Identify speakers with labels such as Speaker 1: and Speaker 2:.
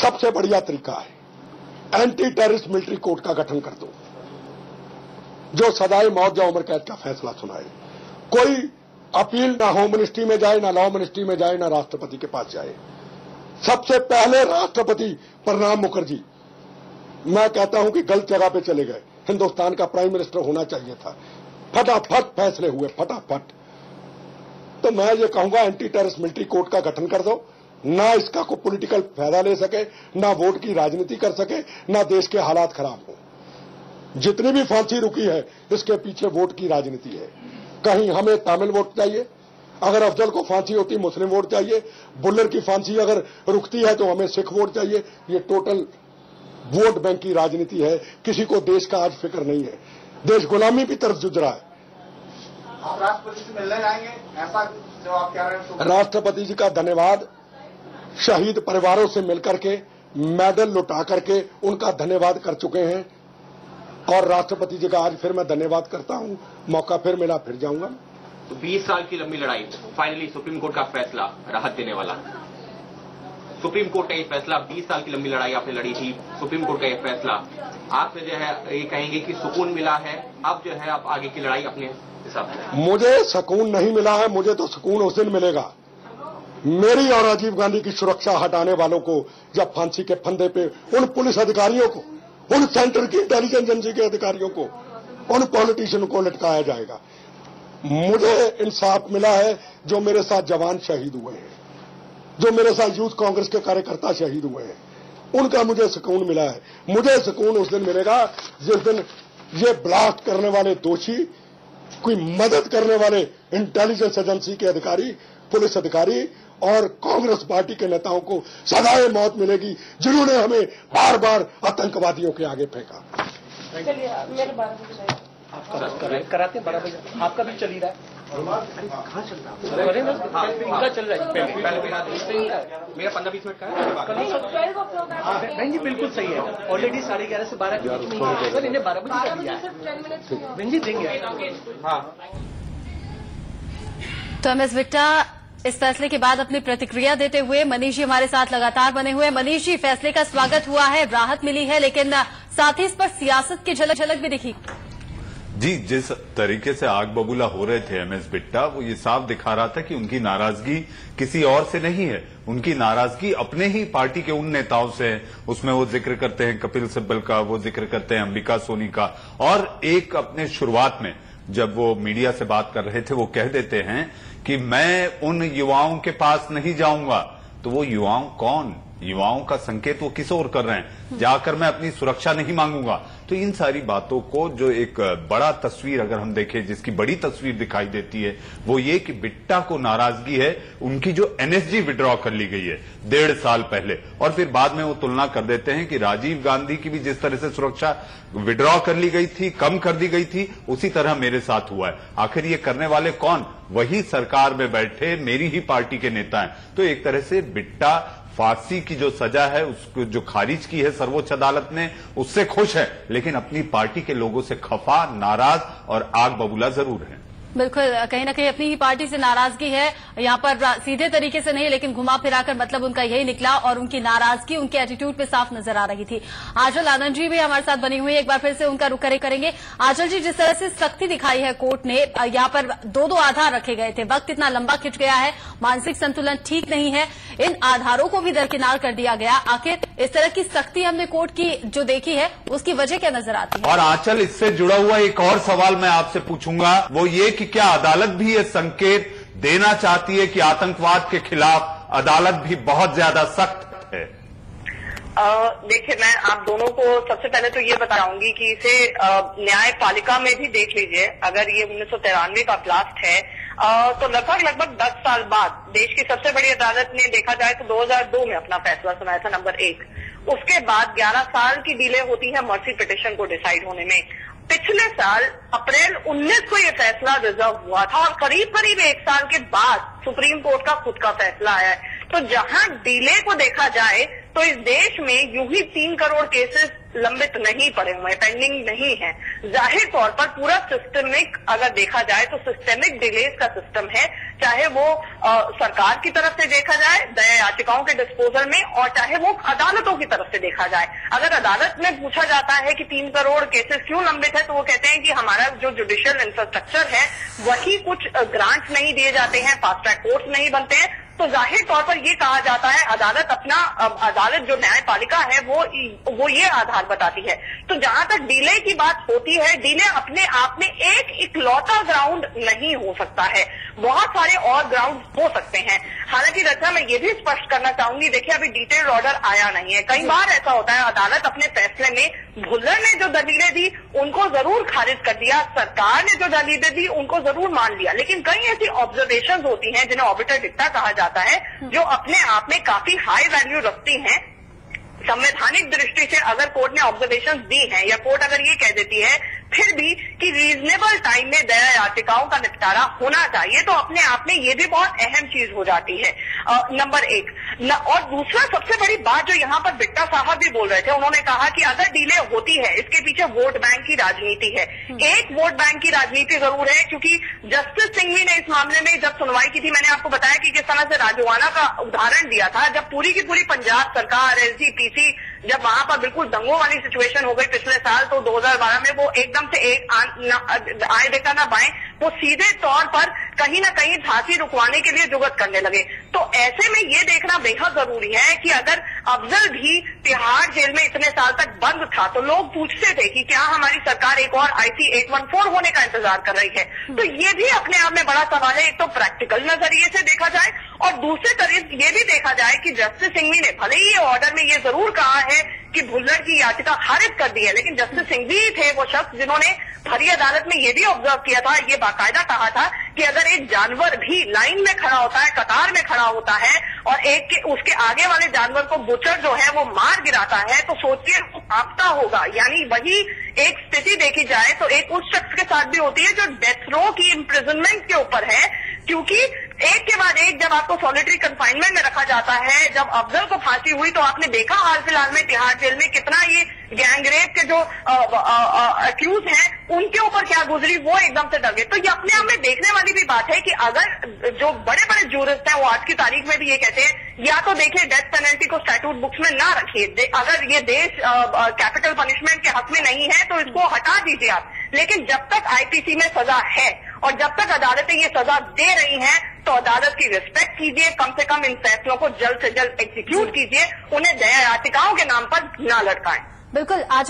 Speaker 1: सबसे बढ़िया तरीका है एंटी टेररिस्ट मिलिट्री कोर्ट का गठन कर दो, जो सजाए मौत या उम्र कैद का फैसला सुनाए। कोई अपील ना होम मिनिस्ट्री में जाए, ना लॉ मिनिस्ट्री में जाए, ना राष्ट्रपति के पास जाए। सबसे पहले राष्ट्रपति प्रणब मुखर्जी, मैं कहता हूं कि गलत जगह पे चले गए, हिंदुस्तान का प्राइम मिनिस्टर होना चाहिए था। फटाफट फैसले हुए, फटाफट। तो मैं ये कहूंगा एंटी टेररिस्ट मिलिट्री कोर्ट का गठन कर दो, ना इसका कोई पॉलिटिकल फायदा ले सके, ना वोट की राजनीति कर सके, ना देश के हालात खराब हो। जितनी भी फांसी रुकी है इसके पीछे वोट की राजनीति है। कहीं हमें तमिल वोट चाहिए, अगर अफजल को फांसी होती मुस्लिम वोट चाहिए, बुल्लर की फांसी अगर रुकती है तो हमें सिख वोट चाहिए। ये टोटल वोट बैंक की राजनीति है। किसी को देश का आज फिक्र नहीं है, देश गुलामी की तरफ जुझ रहा है।
Speaker 2: आप राष्ट्रपति से मिलने जाएंगे, ऐसा जो आप कह रहे हैं?
Speaker 1: राष्ट्रपति जी का धन्यवाद, शहीद परिवारों से मिलकर के मेडल लुटा करके उनका धन्यवाद कर चुके हैं, और राष्ट्रपति जी का आज फिर मैं धन्यवाद करता हूं। मौका फिर मिला फिर जाऊंगा।
Speaker 3: तो 20 साल की लंबी लड़ाई, फाइनली सुप्रीम कोर्ट का फैसला राहत देने वाला। सुप्रीम कोर्ट का ये फैसला, 20 साल की लंबी लड़ाई आपने लड़ी थी, सुप्रीम कोर्ट का ये फैसला, आपसे जो है ये कहेंगे कि सुकून मिला है, अब जो है आप आगे की लड़ाई अपने हिसाब से?
Speaker 1: मुझे सुकून नहीं मिला है, मुझे तो सुकून उस दिन मिलेगा मेरी और राजीव गांधी की सुरक्षा हटाने वालों को, जब फांसी के फंदे पे उन पुलिस अधिकारियों को, उन सेंटर की इंटेलिजेंस एजेंसी के अधिकारियों को, उन पॉलिटिशियन को लटकाया जाएगा। मुझे इंसाफ मिला है, जो मेरे साथ जवान शहीद हुए हैं, जो मेरे साथ यूथ कांग्रेस के कार्यकर्ता शहीद हुए हैं, उनका मुझे सुकून मिला है। मुझे सुकून उस दिन मिलेगा जिस दिन ये ब्लास्ट करने वाले दोषी, कोई मदद करने वाले इंटेलिजेंस एजेंसी के अधिकारी, पुलिस अधिकारी और कांग्रेस पार्टी के नेताओं को सजाए मौत मिलेगी, जिन्होंने हमें बार बार आतंकवादियों के आगे फेंका।
Speaker 4: मेरे बारे में कराते 12 बजे आपका भी चल ही रहा है। कहाँ चल रहा है? चल रहा है
Speaker 3: मेरा 15-20 मिनट का है।
Speaker 4: बहन जी बिल्कुल सही है, ऑलरेडी 11:30 से 12 के बीच में सर इन्हें 12 बजे कर दिया है। बहन जी देंगे।
Speaker 3: हाँ,
Speaker 5: तो एमएस बिट्टा इस फैसले के बाद अपनी प्रतिक्रिया देते हुए, मनीष जी हमारे साथ लगातार बने हुए। मनीष जी, फैसले का स्वागत हुआ है, राहत मिली है, लेकिन साथ ही इस पर सियासत की झलक भी दिखी।
Speaker 6: जी, जिस तरीके से आग बबूला हो रहे थे एमएस बिट्टा, वो ये साफ दिखा रहा था कि उनकी नाराजगी किसी और से नहीं है, उनकी नाराजगी अपने ही पार्टी के उन नेताओं से है। उसमें वो जिक्र करते हैं कपिल सिब्बल का, वो जिक्र करते हैं अंबिका सोनी का, और एक अपने शुरुआत में जब वो मीडिया से बात कर रहे थे वो कह देते हैं कि मैं उन युवाओं के पास नहीं जाऊंगा। तो वो युवाओं कौन? युवाओं का संकेत वो किस ओर कर रहे हैं? जाकर मैं अपनी सुरक्षा नहीं मांगूंगा। तो इन सारी बातों को जो एक बड़ा तस्वीर अगर हम देखें, जिसकी बड़ी तस्वीर दिखाई देती है, वो ये कि बिट्टा को नाराजगी है उनकी जो एनएसजी विड्रॉ कर ली गई है 1.5 साल पहले, और फिर बाद में वो तुलना कर देते हैं कि राजीव गांधी की भी जिस तरह से सुरक्षा विड्रॉ कर ली गई थी, कम कर दी गई थी, उसी तरह मेरे साथ हुआ है। आखिर ये करने वाले कौन? वही सरकार में बैठे मेरी ही पार्टी के नेता हैं। तो एक तरह से बिट्टा फांसी की जो सजा है उसको जो खारिज की है सर्वोच्च अदालत ने, उससे खुश है, लेकिन अपनी पार्टी के लोगों से खफा, नाराज और आग बबूला जरूर है।
Speaker 5: बिल्कुल, कहीं ना कहीं अपनी ही पार्टी से नाराजगी है, यहाँ पर सीधे तरीके से नहीं लेकिन घुमा फिराकर मतलब उनका यही निकला, और उनकी नाराजगी उनके एटीट्यूड पे साफ नजर आ रही थी। आंचल आनंद जी भी हमारे साथ बनी हुई है, एक बार फिर से उनका रुख करेंगे। आंचल जी, जिस तरह से सख्ती दिखाई है कोर्ट ने, यहाँ पर 2 आधार रखे गए थे, वक्त इतना लंबा खिंच गया है, मानसिक संतुलन ठीक नहीं है, इन आधारों को भी दरकिनार कर दिया गया। आखिर इस तरह की सख्ती हमने कोर्ट की जो देखी है उसकी वजह क्या नजर आती है?
Speaker 6: और आंचल, इससे जुड़ा हुआ एक और सवाल मैं आपसे पूछूंगा, वो ये कि क्या अदालत भी ये संकेत देना चाहती है कि आतंकवाद के खिलाफ अदालत भी बहुत ज्यादा सख्त है?
Speaker 7: देखिए, मैं आप दोनों को सबसे पहले तो ये बताऊंगी कि इसे न्यायपालिका में भी देख लीजिए। अगर ये 1993 का ब्लास्ट है तो लगभग 10 साल बाद देश की सबसे बड़ी अदालत ने देखा जाए तो 2002 में अपना फैसला सुनाया था, नंबर 1। उसके बाद 11 साल की डिले होती है मर्सी पिटिशन को डिसाइड होने में। पिछले साल अप्रैल 19 को ये फैसला रिजर्व हुआ था और करीब 1 साल के बाद सुप्रीम कोर्ट का खुद का फैसला आया है। तो जहां डिले को देखा जाए तो इस देश में यूं ही 3 करोड़ केसेस लंबित नहीं पड़े हुए, पेंडिंग नहीं है। जाहिर तौर पर पूरा सिस्टमिक अगर देखा जाए तो सिस्टेमिक डिलेज का सिस्टम है, चाहे वो सरकार की तरफ से देखा जाए दया याचिकाओं के डिस्पोजल में, और चाहे वो अदालतों की तरफ से देखा जाए। अगर अदालत में पूछा जाता है कि 3 करोड़ केसेस क्यों लंबित है, तो वो कहते हैं कि हमारा जो जुडिशियल इंफ्रास्ट्रक्चर है वही कुछ ग्रांट्स नहीं दिए जाते हैं, फास्ट ट्रैक कोर्ट्स नहीं बनते हैं। तो जाहिर तौर पर ये कहा जाता है अदालत जो न्यायपालिका है वो ये आधार बताती है। तो जहां तक डिले की बात होती है, डिले अपने आप में एक इकलौता ग्राउंड नहीं हो सकता है, बहुत सारे और ग्राउंड हो सकते हैं। हालांकि रचना मैं ये भी स्पष्ट करना चाहूंगी, देखिए अभी डिटेल्ड ऑर्डर आया नहीं है। कई बार ऐसा होता है अदालत अपने फैसले में भुल्लर ने जो दलीलें दी उनको जरूर खारिज कर दिया, सरकार ने जो दलीलें दी उनको जरूर मान लिया, लेकिन कई ऐसी ऑब्जर्वेशंस होती हैं जिन्हें ऑबिटर डिक्टा कहा जाता है, जो अपने आप में काफी हाई वैल्यू रखती हैं। संवैधानिक दृष्टि से अगर कोर्ट ने ऑब्जर्वेशंस दी हैं या कोर्ट अगर ये कह देती है फिर भी कि रीजनेबल टाइम में दया याचिकाओं का निपटारा होना चाहिए, तो अपने आप में ये भी बहुत अहम चीज हो जाती है, नंबर 1। और दूसरा सबसे बड़ी बात जो यहाँ पर बिट्टा साहब भी बोल रहे थे, उन्होंने कहा कि अगर डिले होती है इसके पीछे वोट बैंक की राजनीति है। एक वोट बैंक की राजनीति जरूर है, क्योंकि जस्टिस सिंघवी ने इस मामले में जब सुनवाई की थी, मैंने आपको बताया कि किस तरह से राजवाना का उदाहरण दिया था, जब पूरी की पूरी पंजाब सरकार एलसीपीसी जब वहां पर बिल्कुल दंगों वाली सिचुएशन हो गई पिछले साल, तो 2012 में वो एकदम से एक आए देखा ना बाएं, वो सीधे तौर पर कहीं ना कहीं फांसी रुकवाने के लिए जुगत करने लगे। तो ऐसे में ये देखना बेहद जरूरी है कि अगर अफजल भी तिहाड़ जेल में इतने साल तक बंद था तो लोग पूछते थे कि क्या हमारी सरकार एक और IC 814 होने का इंतजार कर रही है। तो ये भी अपने आप में बड़ा सवाल है, एक तो प्रैक्टिकल नजरिए से देखा जाए और दूसरे तरफ ये भी देखा जाए कि जस्टिस सिंघवी ने भले ही ये ऑर्डर में ये जरूर कहा है कि भुल्लर की याचिका खारिज कर दी है, लेकिन जस्टिस सिंघवी थे वो शख्स जिन्होंने भरी अदालत में ये भी ऑब्जर्व किया था, ये बाकायदा कहा था कि अगर एक जानवर भी लाइन में खड़ा होता है, कतार में खड़ा होता है और उसके आगे वाले जानवर को बुचर जो है वो मार गिराता है, तो सोचिए वो कांपता होगा। यानी वही एक स्थिति देखी जाए तो एक उस शख्स के साथ भी होती है जो डेथ रो की इम्प्रिजनमेंट के ऊपर है, क्योंकि एक के बाद एक जब आपको सॉलिटरी कंफाइनमेंट में रखा जाता है। जब अफजल को फांसी हुई तो आपने देखा हाल फिलहाल में तिहाड़ जेल में कितना ये गैंगरेप के जो अक्यूज हैं उनके ऊपर क्या गुजरी, वो एकदम से डर गए। तो ये अपने आप में देखने वाली भी बात है कि अगर जो बड़े बड़े जूरिस्ट हैं वो आज की तारीख में भी ये कहते हैं या तो देखिए डेथ पेनल्टी को स्टैट्यूट बुक्स में ना रखिए, अगर ये देश कैपिटल पनिशमेंट के हक में नहीं है तो इसको हटा दीजिए आप, लेकिन जब तक IPC में सजा है और जब तक अदालतें ये सजा दे रही हैं तो अदालत की रिस्पेक्ट कीजिए, कम से कम इन फैसलों को जल्द से जल्द एग्जीक्यूट कीजिए, उन्हें दया याचिकाओं के नाम पर ना लटकाएं।
Speaker 5: बिल्कुल। आज